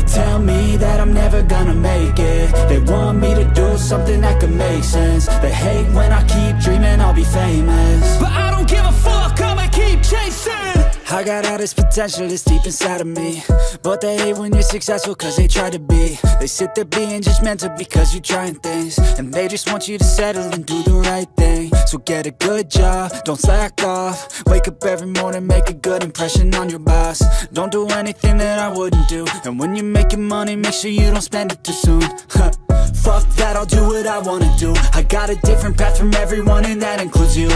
They tell me that I'm never gonna make it. They want me to do something that could make sense. They hate when I keep dreaming I'll be famous, but I don't give a fuck, I'ma keep chasing. I got all this potential that's deep inside of me, but they hate when you're successful cause they try to be. They sit there being judgmental because you're trying things, and they just want you to settle and do the right thing. So get a good job, don't slack off. Wake up every morning, make a good impression on your boss. Don't do anything that I wouldn't do, and when you're making money, make sure you don't spend it too soon. Fuck that, I'll do what I wanna do. I got a different path from everyone, and that includes you.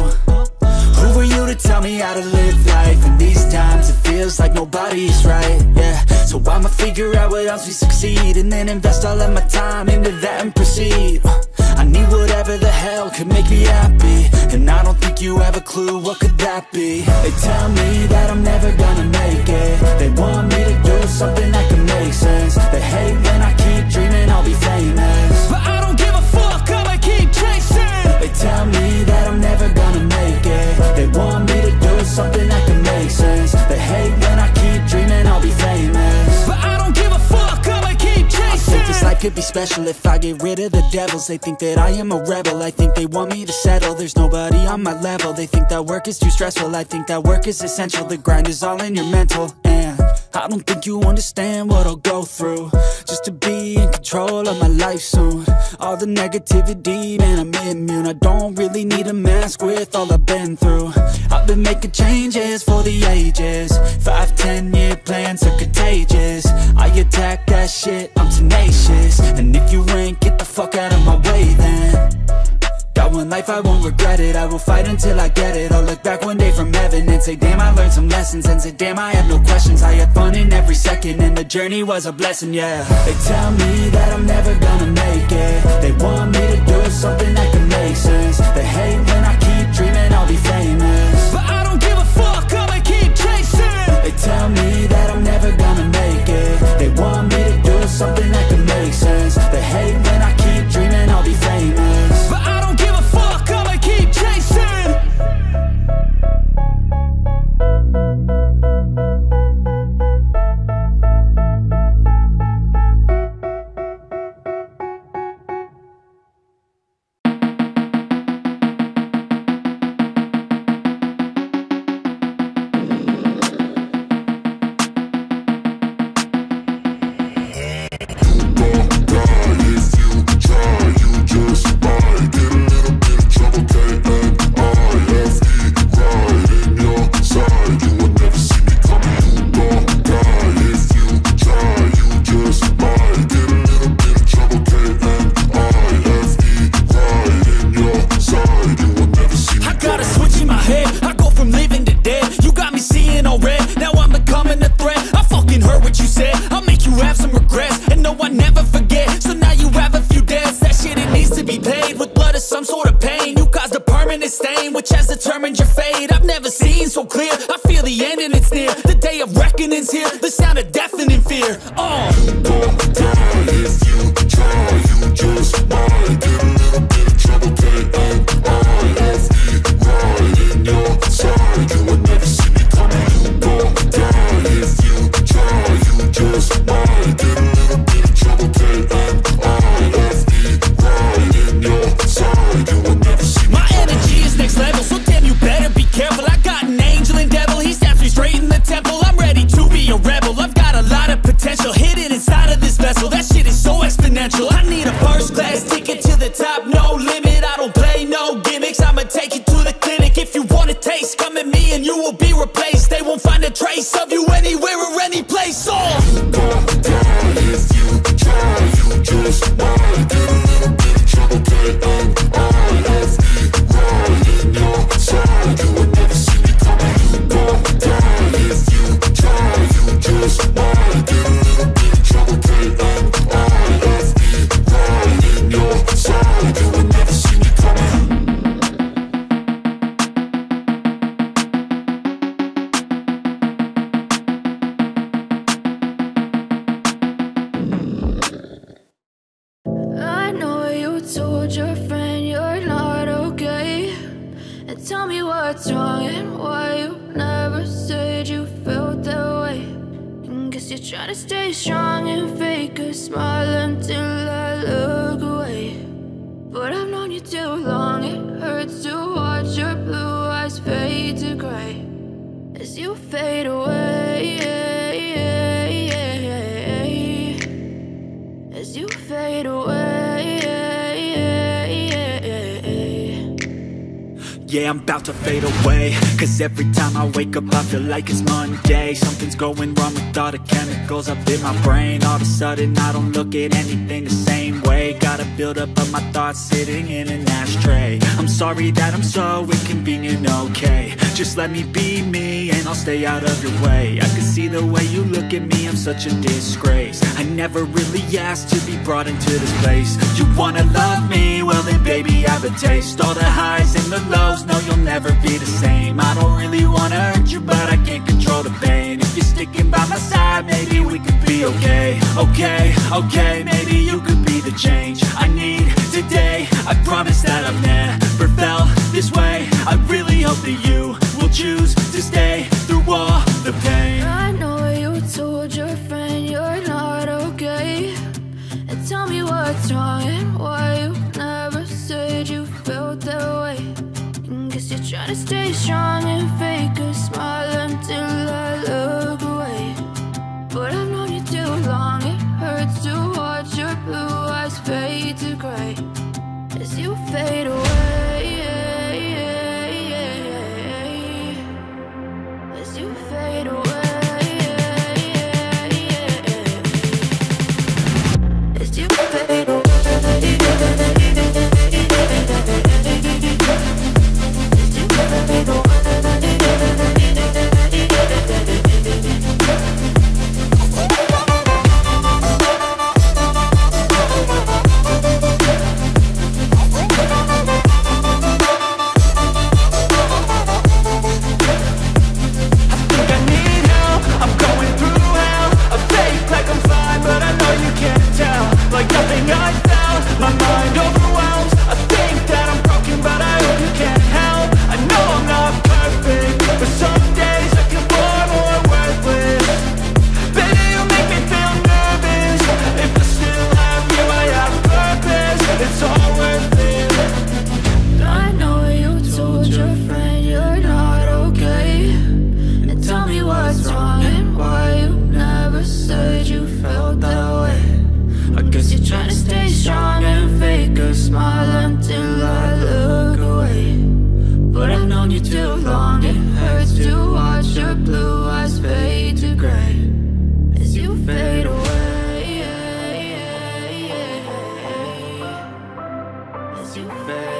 Who are you to tell me how to live life? In these times it feels like nobody's right, yeah. So I'ma figure out what else we succeed, and then invest all of my time into that and proceed. I need whatever the hell could make me happy, and I don't think you have a clue what could that be. They tell me that I'm never gonna make it. They want me to do something that can make sense. They hate when I keep dreaming I'll be famous, but I don't give a fuck, I'ma keep chasing. They tell me that I'm never gonna make it. They want me to do something that can make sense. They hate when I keep dreaming I'll be famous, but I don't give a fuck, I'ma keep chasing. I think this life could be special if I get rid of the devils. They think that I am a rebel, I think they want me to settle. There's nobody on my level. They think that work is too stressful, I think that work is essential. The grind is all in your mental, and I don't think you understand what I'll go through just to be in control of my life soon. All the negativity, man, I'm immune. I don't really need a mask with all I've been through. I've been making changes for the ages. 5-10 year plans are contagious. I attack that shit, I'm tenacious. And if you ain't, get the fuck out of my way then. Got one life, I won't regret it. I will fight until I get it. I'll look back one day from heaven and say, damn, I learned some lessons. And say, damn, I had no questions. I had fun in every second, and the journey was a blessing, yeah. They tell me that I'm never gonna make it. They want me to do something that can make sense. They hate when I keep dreaming I'll be famous, but I don't give a fuck, I'ma keep chasing. They tell me that I'm never gonna make it. They want me to do something that can make sense. They hate when I keep dreaming I'll be famous, but I don't give a fuck, I'ma keep chasing. Guess you're trying to stay strong and fake a smile until I look away. But I've known you too long, it hurts to watch your blue eyes fade to gray as you fade away, as you fade away. Yeah, I'm about to fade away, cause every time I wake up I feel like it's Monday. Something's going wrong with all the chemicals up in my brain. All of a sudden I don't look at anything the same way. Gotta build up of my thoughts sitting in an ashtray. I'm sorry that I'm so inconvenient, okay. Just let me be me and I'll stay out of your way. I can see the way you look at me, I'm such a disgrace. I never really asked to be brought into this place. You wanna love me? Well then baby I have a taste. All the highs and the lows, no you'll never be the same. I don't really wanna hurt you but I can't control the pain. If you're sticking by my side maybe we could be okay. Okay, maybe you could be the change I need today. I promise that I've never felt this way. I really hope that you will choose to stay through all the pain. I know you told your friend you're not okay, and tell me what's wrong and why you never said you felt that way. And guess you're trying to stay strong and fake a smile until I look away. But I've known you too long, it hurts to watch your blue eyes fade to gray as you fade away, as you fade away, as you fade away. You fade